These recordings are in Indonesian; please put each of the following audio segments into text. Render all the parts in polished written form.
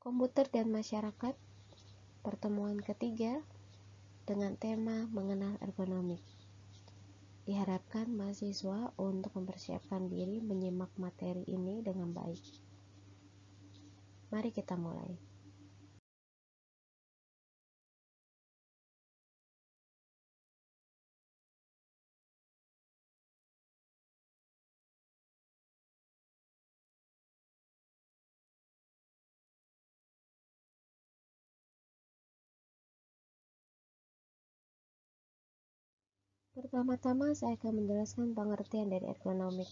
Komputer dan Masyarakat, pertemuan ketiga dengan tema mengenal ergonomik. Diharapkan mahasiswa untuk mempersiapkan diri menyimak materi ini dengan baik. Mari kita mulai. Pertama-tama saya akan menjelaskan pengertian dari ergonomik.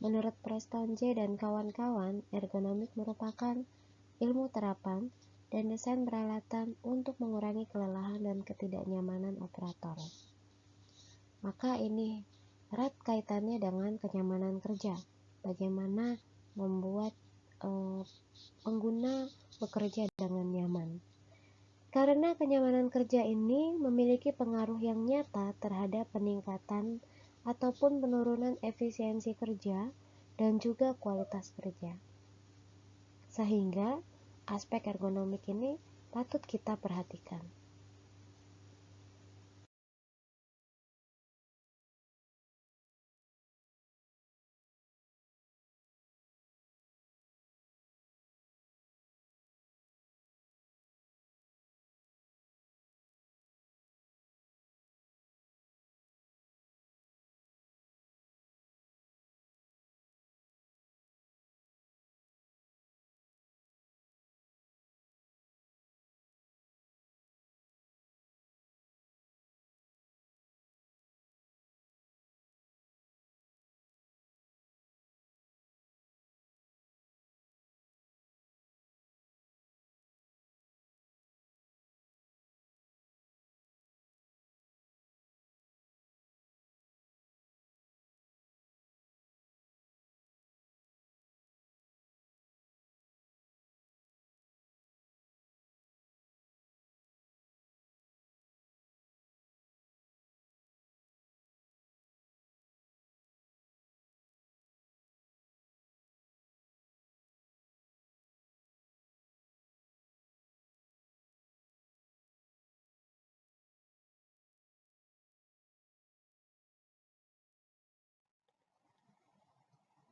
Menurut Preston J. dan kawan-kawan, ergonomik merupakan ilmu terapan dan desain peralatan untuk mengurangi kelelahan dan ketidaknyamanan operator. Maka ini erat kaitannya dengan kenyamanan kerja. Bagaimana membuat pengguna bekerja dengan nyaman. Karena kenyamanan kerja ini memiliki pengaruh yang nyata terhadap peningkatan ataupun penurunan efisiensi kerja dan juga kualitas kerja. Sehingga aspek ergonomik ini patut kita perhatikan.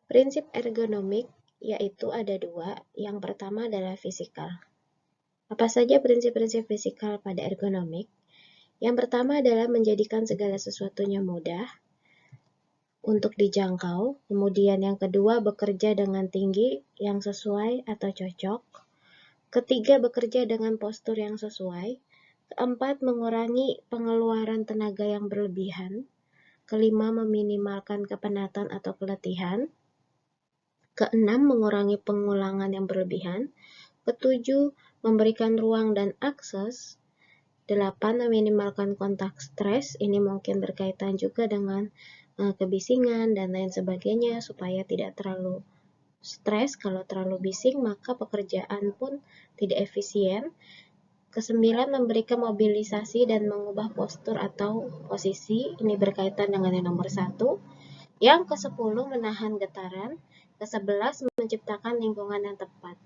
Prinsip ergonomik yaitu ada dua. Yang pertama adalah fisikal. Apa saja prinsip-prinsip fisikal pada ergonomik? Yang pertama adalah menjadikan segala sesuatunya mudah untuk dijangkau. Kemudian yang kedua, bekerja dengan tinggi yang sesuai atau cocok. Ketiga, bekerja dengan postur yang sesuai. Keempat, mengurangi pengeluaran tenaga yang berlebihan. Kelima, meminimalkan kepenatan atau keletihan. Keenam, mengurangi pengulangan yang berlebihan. Ketujuh, memberikan ruang dan akses. 8. Meminimalkan kontak stres. Ini mungkin berkaitan juga dengan kebisingan dan lain sebagainya supaya tidak terlalu stres. Kalau terlalu bising maka pekerjaan pun tidak efisien. Kesembilan, memberikan mobilisasi dan mengubah postur atau posisi. Ini berkaitan dengan yang nomor 1. Yang ke-10, menahan getaran. Ke-11, menciptakan lingkungan yang tepat.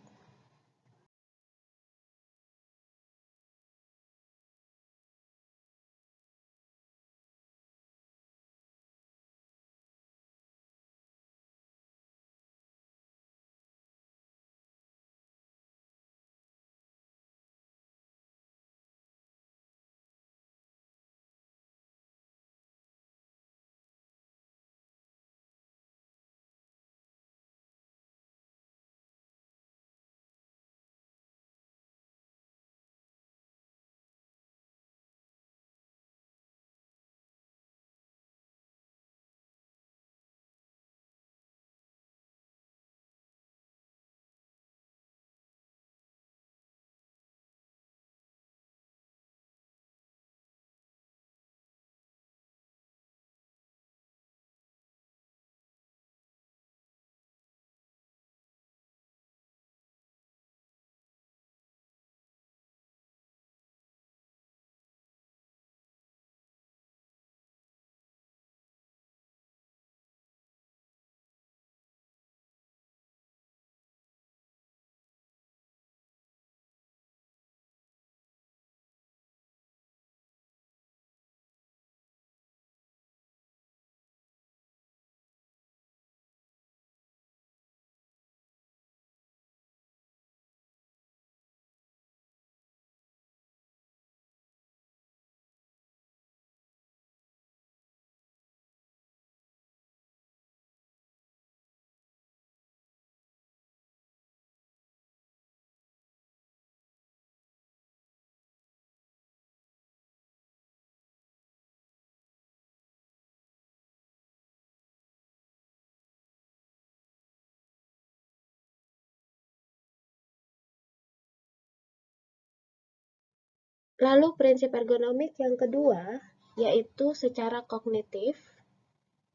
Lalu prinsip ergonomik yang kedua, yaitu secara kognitif.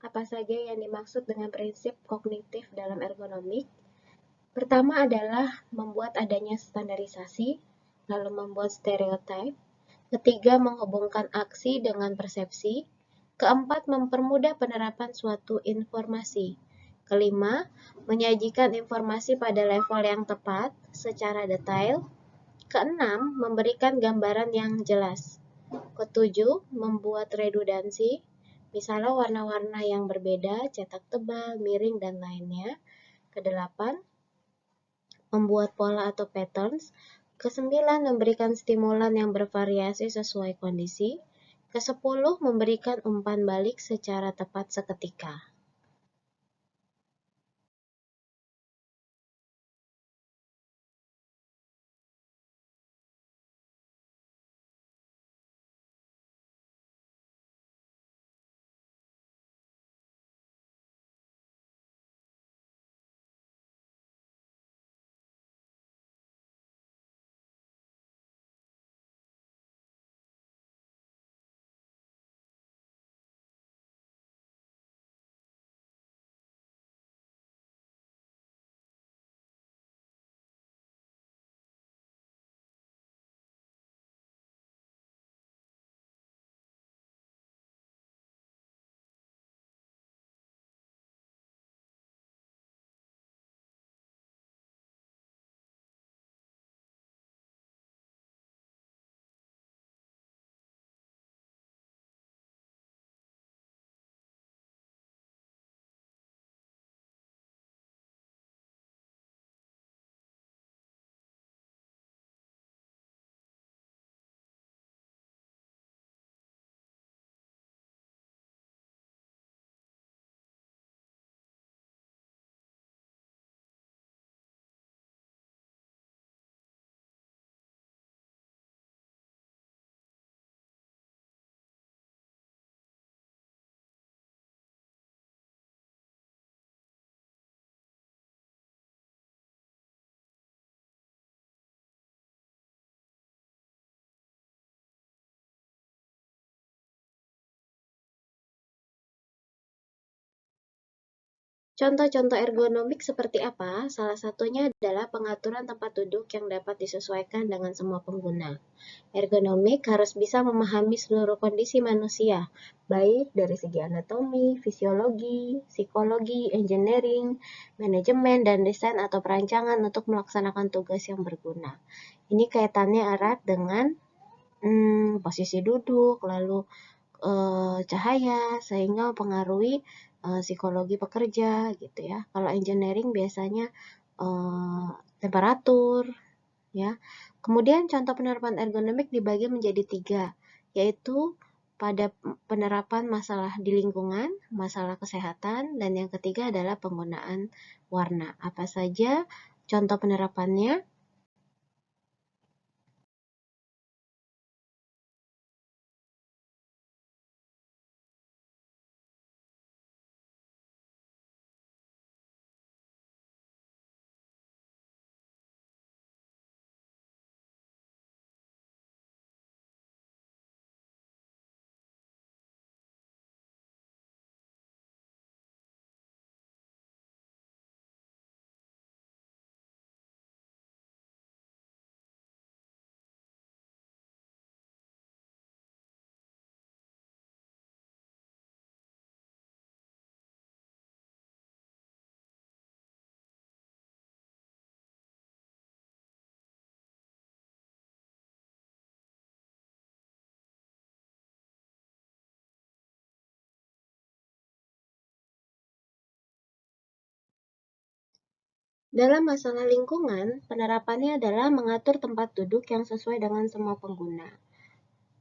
Apa saja yang dimaksud dengan prinsip kognitif dalam ergonomik? Pertama adalah membuat adanya standarisasi, lalu membuat stereotip. Ketiga, menghubungkan aksi dengan persepsi. Keempat, mempermudah penerapan suatu informasi. Kelima, menyajikan informasi pada level yang tepat secara detail. Keenam, memberikan gambaran yang jelas. Ketujuh, membuat redundansi, misalnya warna-warna yang berbeda, cetak tebal, miring, dan lainnya. Kedelapan, membuat pola atau patterns. Kesembilan, memberikan stimulan yang bervariasi sesuai kondisi. Kesepuluh, memberikan umpan balik secara tepat seketika. Contoh-contoh ergonomik seperti apa? Salah satunya adalah pengaturan tempat duduk yang dapat disesuaikan dengan semua pengguna. Ergonomik harus bisa memahami seluruh kondisi manusia, baik dari segi anatomi, fisiologi, psikologi, engineering, manajemen, dan desain atau perancangan untuk melaksanakan tugas yang berguna. Ini kaitannya erat dengan posisi duduk, lalu cahaya, sehingga mempengaruhi psikologi pekerja gitu ya. Kalau engineering biasanya temperatur ya. Kemudian contoh penerapan ergonomik dibagi menjadi 3, yaitu pada penerapan masalah di lingkungan, masalah kesehatan, dan yang ketiga adalah penggunaan warna. Apa saja contoh penerapannya? Dalam masalah lingkungan, penerapannya adalah mengatur tempat duduk yang sesuai dengan semua pengguna.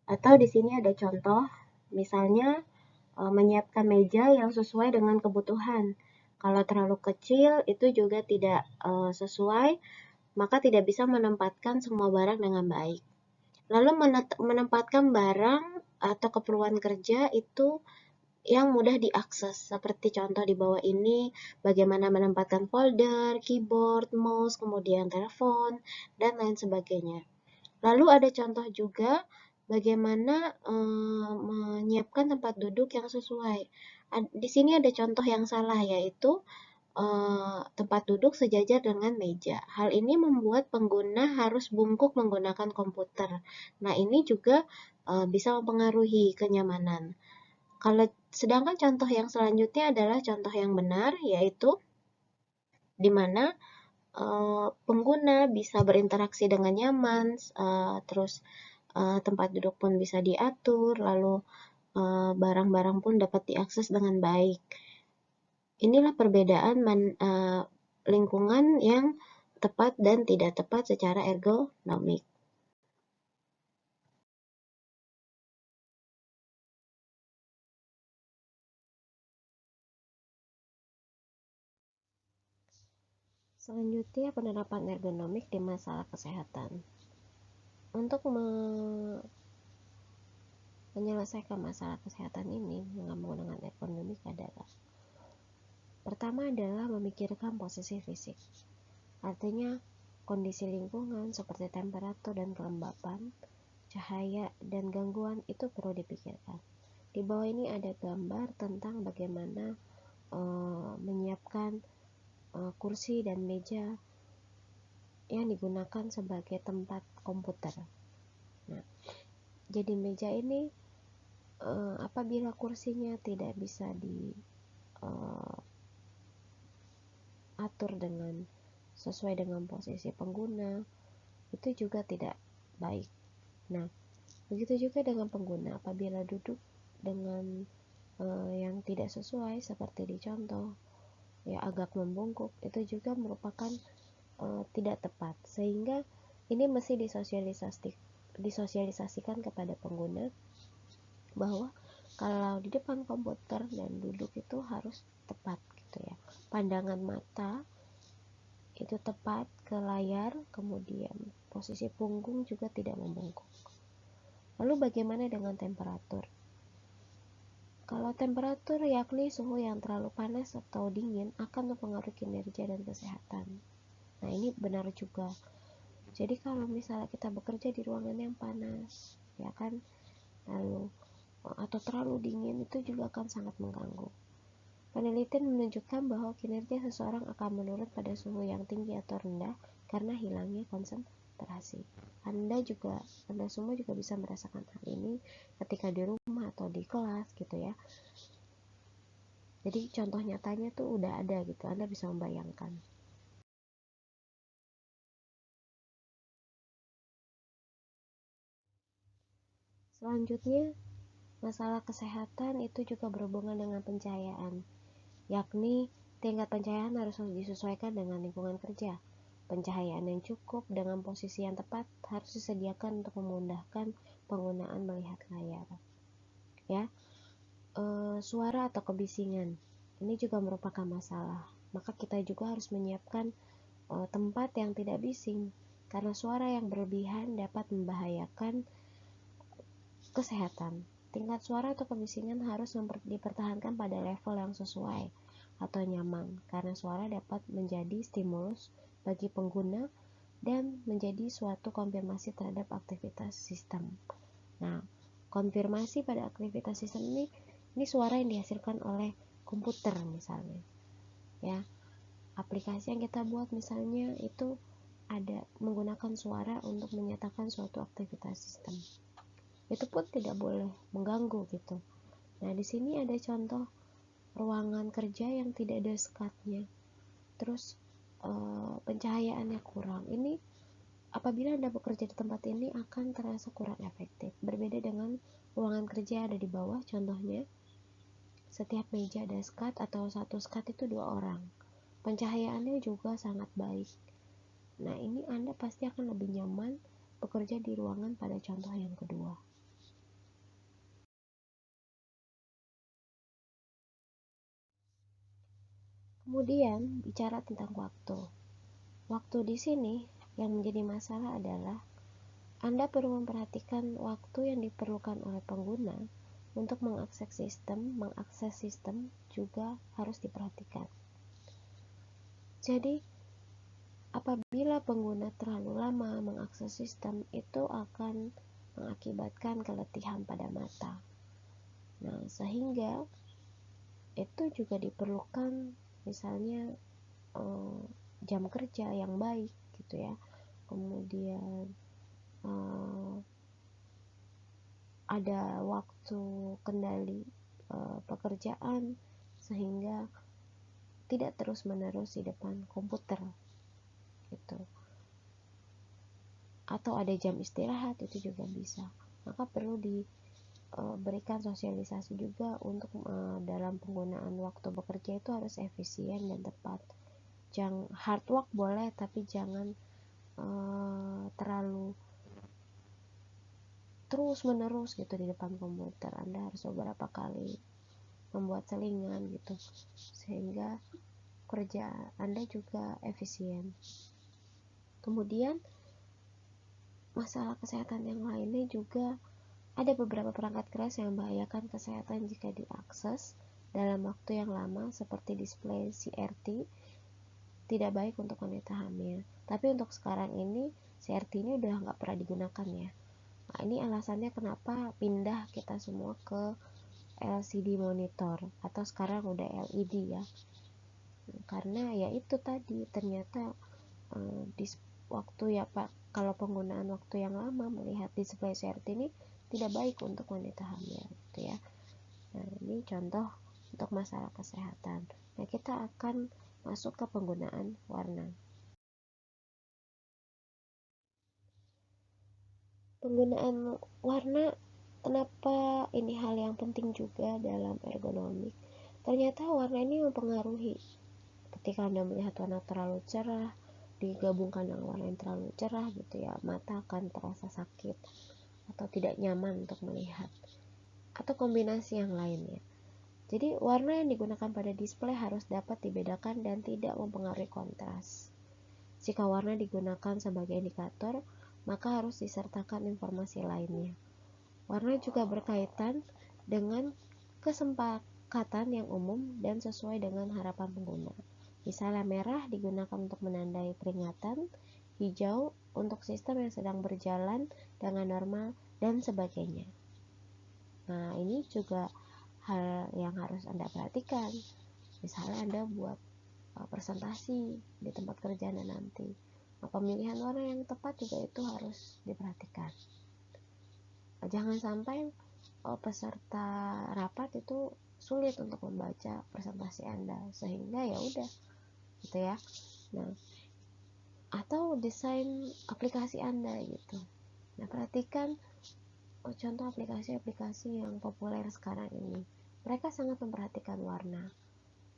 Atau di sini ada contoh, misalnya menyiapkan meja yang sesuai dengan kebutuhan. Kalau terlalu kecil, itu juga tidak sesuai, maka tidak bisa menempatkan semua barang dengan baik. Lalu menempatkan barang atau keperluan kerja itu yang mudah diakses, seperti contoh di bawah ini, bagaimana menempatkan folder, keyboard, mouse, kemudian telepon, dan lain sebagainya. Lalu ada contoh juga bagaimana menyiapkan tempat duduk yang sesuai. Di sini ada contoh yang salah, yaitu tempat duduk sejajar dengan meja. Hal ini membuat pengguna harus bungkuk menggunakan komputer. Nah, ini juga bisa mempengaruhi kenyamanan. Sedangkan contoh yang selanjutnya adalah contoh yang benar, yaitu di mana pengguna bisa berinteraksi dengan nyaman, terus tempat duduk pun bisa diatur, lalu barang-barang pun dapat diakses dengan baik. Inilah perbedaan lingkungan yang tepat dan tidak tepat secara ergonomik. Selanjutnya, penerapan ergonomik di masalah kesehatan. Untuk menyelesaikan masalah kesehatan ini dengan menggunakan ergonomik adalah pertama adalah memikirkan posisi fisik. Artinya, kondisi lingkungan seperti temperatur dan kelembapan, cahaya, dan gangguan itu perlu dipikirkan. Di bawah ini ada gambar tentang bagaimana menyiapkan kursi dan meja yang digunakan sebagai tempat komputer. Nah, jadi meja ini apabila kursinya tidak bisa diatur dengan sesuai dengan posisi pengguna, itu juga tidak baik. Nah, begitu juga dengan pengguna apabila duduk dengan yang tidak sesuai seperti di contoh, ya agak membungkuk, itu juga merupakan tidak tepat, sehingga ini mesti disosialisasikan kepada pengguna bahwa kalau di depan komputer dan duduk itu harus tepat gitu ya, pandangan mata itu tepat ke layar, kemudian posisi punggung juga tidak membungkuk. Lalu bagaimana dengan temperatur? Kalau temperatur yakni suhu yang terlalu panas atau dingin akan mempengaruhi kinerja dan kesehatan. Nah, ini benar juga. Jadi kalau misalnya kita bekerja di ruangan yang panas, ya kan, lalu atau terlalu dingin, itu juga akan sangat mengganggu. Penelitian menunjukkan bahwa kinerja seseorang akan menurun pada suhu yang tinggi atau rendah karena hilangnya konsentrasi. Anda semua juga bisa merasakan hal ini ketika di rumah atau di kelas gitu ya. Jadi contoh nyatanya tuh udah ada gitu, Anda bisa membayangkan. Selanjutnya, masalah kesehatan itu juga berhubungan dengan pencahayaan, yakni tingkat pencahayaan harus disesuaikan dengan lingkungan kerja. Pencahayaan yang cukup dengan posisi yang tepat harus disediakan untuk memudahkan penggunaan melihat layar. Ya, suara atau kebisingan ini juga merupakan masalah. Maka kita juga harus menyiapkan tempat yang tidak bising, karena suara yang berlebihan dapat membahayakan kesehatan. Tingkat suara atau kebisingan harus dipertahankan pada level yang sesuai atau nyaman, karena suara dapat menjadi stimulus bagi pengguna dan menjadi suatu konfirmasi terhadap aktivitas sistem. Nah, konfirmasi pada aktivitas sistem ini suara yang dihasilkan oleh komputer misalnya. Ya, aplikasi yang kita buat misalnya itu ada menggunakan suara untuk menyatakan suatu aktivitas sistem. Itu pun tidak boleh mengganggu gitu. Nah, di sini ada contoh ruangan kerja yang tidak ada sekatnya, terus pencahayaannya kurang. Ini apabila Anda bekerja di tempat ini akan terasa kurang efektif. Berbeda dengan ruangan kerja yang ada di bawah, contohnya setiap meja ada skat atau satu skat itu 2 orang. Pencahayaannya juga sangat baik. Nah, ini Anda pasti akan lebih nyaman bekerja di ruangan pada contoh yang kedua. Kemudian bicara tentang waktu. Waktu di sini yang menjadi masalah adalah Anda perlu memperhatikan waktu yang diperlukan oleh pengguna untuk mengakses sistem juga harus diperhatikan. Jadi, apabila pengguna terlalu lama mengakses sistem, itu akan mengakibatkan keletihan pada mata. Nah, sehingga itu juga diperlukan misalnya jam kerja yang baik gitu ya. Kemudian ada waktu kendali pekerjaan sehingga tidak terus-menerus di depan komputer gitu. Atau ada jam istirahat, itu juga bisa. Maka perlu diberikan sosialisasi juga untuk dalam penggunaan waktu bekerja itu harus efisien dan tepat. Jangan hard work boleh, tapi jangan terlalu terus-menerus gitu di depan komputer. Anda harus beberapa kali membuat selingan gitu, sehingga kerja Anda juga efisien. Kemudian masalah kesehatan yang lainnya juga, ada beberapa perangkat keras yang membahayakan kesehatan jika diakses dalam waktu yang lama, seperti display CRT, tidak baik untuk wanita hamil. Tapi untuk sekarang ini CRT ini udah nggak pernah digunakan ya. Nah, ini alasannya kenapa pindah kita semua ke LCD monitor atau sekarang udah LED ya. Karena ya itu tadi, ternyata di waktu ya Pak, kalau penggunaan waktu yang lama melihat display CRT ini tidak baik untuk wanita hamil gitu ya. Nah, ini contoh untuk masalah kesehatan. Nah, kita akan masuk ke penggunaan warna. Penggunaan warna, kenapa ini hal yang penting juga dalam ergonomik? Ternyata warna ini mempengaruhi. Ketika Anda melihat warna terlalu cerah digabungkan dengan warna yang terlalu cerah gitu ya, mata akan terasa sakit atau tidak nyaman untuk melihat, atau kombinasi yang lainnya. Jadi warna yang digunakan pada display harus dapat dibedakan dan tidak mempengaruhi kontras. Jika warna digunakan sebagai indikator, maka harus disertakan informasi lainnya. Warna juga berkaitan dengan kesepakatan yang umum dan sesuai dengan harapan pengguna. Misalnya merah digunakan untuk menandai peringatan, hijau untuk sistem yang sedang berjalan dengan normal, dan sebagainya. Nah, ini juga hal yang harus Anda perhatikan. Misalnya Anda buat presentasi di tempat kerja Anda nanti, pemilihan warna yang tepat juga itu harus diperhatikan. Jangan sampai peserta rapat itu sulit untuk membaca presentasi Anda, sehingga ya udah gitu ya. Nah, atau desain aplikasi Anda gitu. Nah, perhatikan contoh aplikasi-aplikasi yang populer sekarang ini. Mereka sangat memperhatikan warna,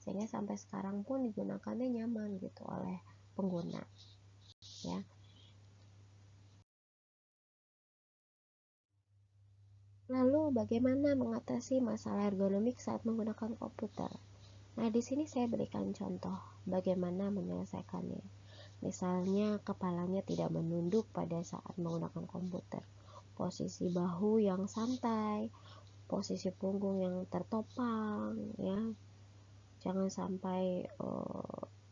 sehingga sampai sekarang pun digunakannya nyaman gitu oleh pengguna ya. Lalu bagaimana mengatasi masalah ergonomik saat menggunakan komputer? Nah, di sini saya berikan contoh bagaimana menyelesaikannya. Misalnya kepalanya tidak menunduk pada saat menggunakan komputer, posisi bahu yang santai, posisi punggung yang tertopang ya, jangan sampai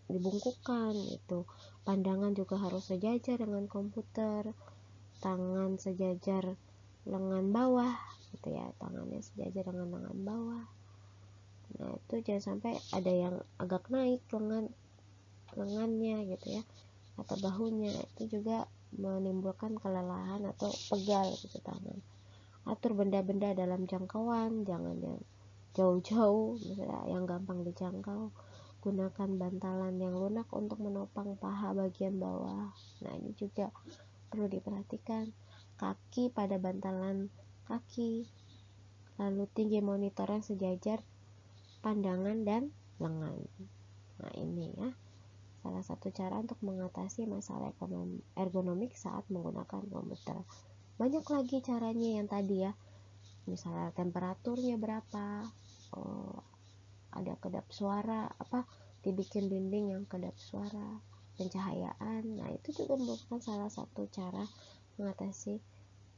dibungkukkan gitu. Pandangan juga harus sejajar dengan komputer, tangan sejajar lengan bawah gitu ya, tangannya sejajar dengan lengan bawah. Nah, itu jangan sampai ada yang agak naik lengannya gitu ya, atau bahunya, itu juga menimbulkan kelelahan atau pegal gitu tangan. Atur benda-benda dalam jangkauan, jangan yang jauh-jauh, misalnya yang gampang dijangkau. Gunakan bantalan yang lunak untuk menopang paha bagian bawah. Nah, ini juga perlu diperhatikan. Kaki pada bantalan kaki, lalu tinggi monitor yang sejajar pandangan dan lengan. Nah, ini ya salah satu cara untuk mengatasi masalah ergonomik saat menggunakan komputer. Banyak lagi caranya yang tadi ya, misalnya temperaturnya berapa, ada kedap suara, dibikin dinding yang kedap suara, pencahayaan. Nah, itu juga merupakan salah satu cara mengatasi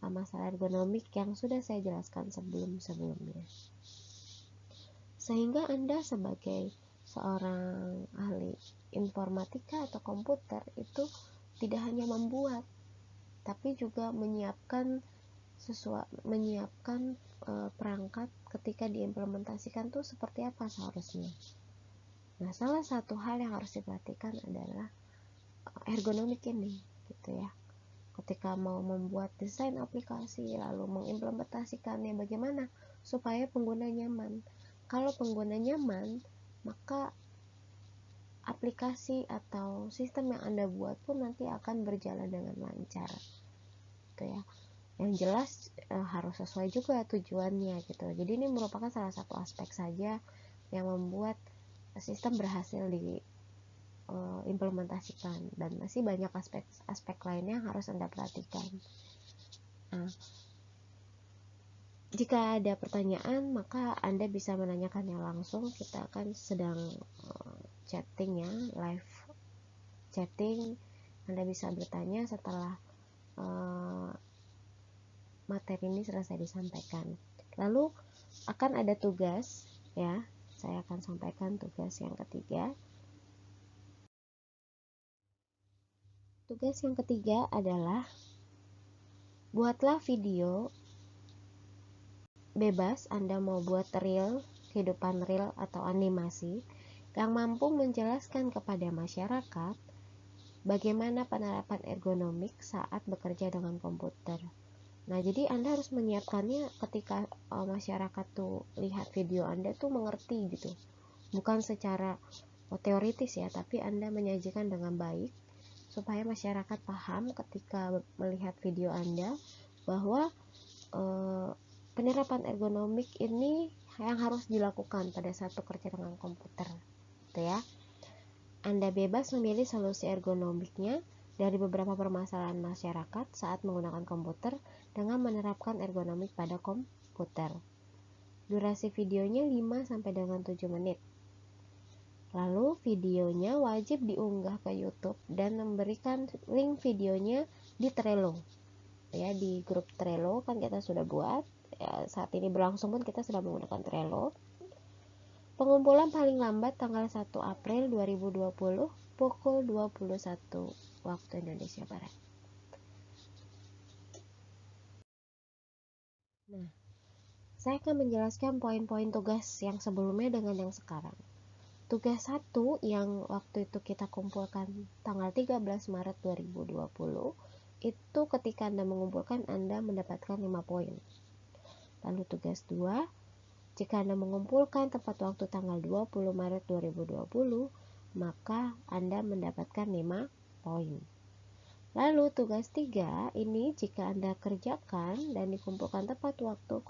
masalah ergonomik yang sudah saya jelaskan sebelumnya. Sehingga Anda sebagai seorang ahli informatika atau komputer itu tidak hanya membuat, tapi juga menyiapkan perangkat ketika diimplementasikan tuh seperti apa seharusnya. Nah, salah satu hal yang harus diperhatikan adalah ergonomik ini, gitu ya. Ketika mau membuat desain aplikasi lalu mengimplementasikannya, bagaimana supaya pengguna nyaman. Kalau pengguna nyaman, maka aplikasi atau sistem yang Anda buat pun nanti akan berjalan dengan lancar, gitu ya. Yang jelas harus sesuai juga tujuannya, gitu. Jadi ini merupakan salah satu aspek saja yang membuat sistem berhasil diimplementasikan, dan masih banyak aspek lainnya yang harus Anda perhatikan. Nah, jika ada pertanyaan, maka Anda bisa menanyakannya langsung. Kita akan sedang chatting ya, live chatting. Anda bisa bertanya setelah materi ini selesai disampaikan. Lalu akan ada tugas ya. Saya akan sampaikan tugas yang ketiga. Tugas yang ketiga adalah buatlah video bebas. Anda mau buat reel, kehidupan real atau animasi yang mampu menjelaskan kepada masyarakat bagaimana penerapan ergonomik saat bekerja dengan komputer. Nah, jadi Anda harus menyiapkannya ketika masyarakat tuh lihat video Anda tuh mengerti gitu. Bukan secara teoritis ya, tapi Anda menyajikan dengan baik supaya masyarakat paham ketika melihat video Anda bahwa penerapan ergonomik ini yang harus dilakukan pada saat bekerja dengan komputer, gitu ya. Anda bebas memilih solusi ergonomiknya dari beberapa permasalahan masyarakat saat menggunakan komputer dengan menerapkan ergonomik pada komputer. Durasi videonya 5 sampai dengan 7 menit. Lalu videonya wajib diunggah ke YouTube dan memberikan link videonya di Trello. Ya, di grup Trello kan kita sudah buat. Ya, saat ini berlangsung pun kita sudah menggunakan Trello. Pengumpulan paling lambat tanggal 1 April 2020 pukul 21 waktu Indonesia Barat. Nah, saya akan menjelaskan poin-poin tugas yang sebelumnya dengan yang sekarang. Tugas 1 yang waktu itu kita kumpulkan tanggal 13 Maret 2020, itu ketika Anda mengumpulkan Anda mendapatkan 5 poin. Lalu tugas 2, jika Anda mengumpulkan tepat waktu tanggal 20 Maret 2020, maka Anda mendapatkan 5 poin. Lalu tugas 3 ini jika Anda kerjakan dan dikumpulkan tepat waktu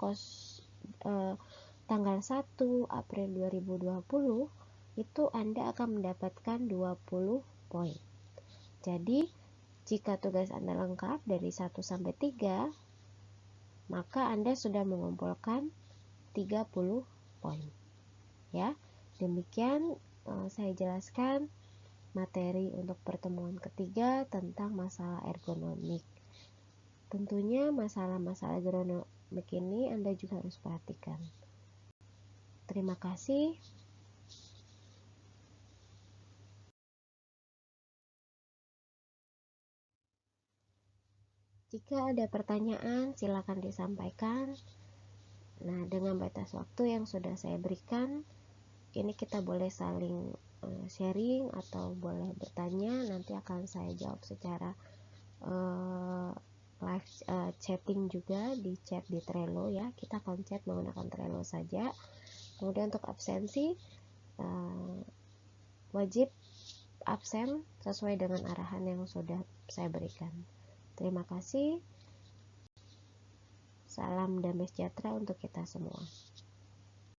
tanggal 1 April 2020, itu Anda akan mendapatkan 20 poin. Jadi, jika tugas Anda lengkap dari 1 sampai 3, maka Anda sudah mengumpulkan 30 poin. Ya, demikian saya jelaskan materi untuk pertemuan ketiga tentang masalah ergonomik. Tentunya masalah-masalah ergonomik ini Anda juga harus perhatikan. Terima kasih. Jika ada pertanyaan, silakan disampaikan. Nah, dengan batas waktu yang sudah saya berikan, ini kita boleh saling sharing atau boleh bertanya. Nanti akan saya jawab secara live chatting juga di chat di Trello ya. Kita akan chat menggunakan Trello saja. Kemudian untuk absensi, wajib absen sesuai dengan arahan yang sudah saya berikan. Terima kasih. Salam damai sejahtera untuk kita semua.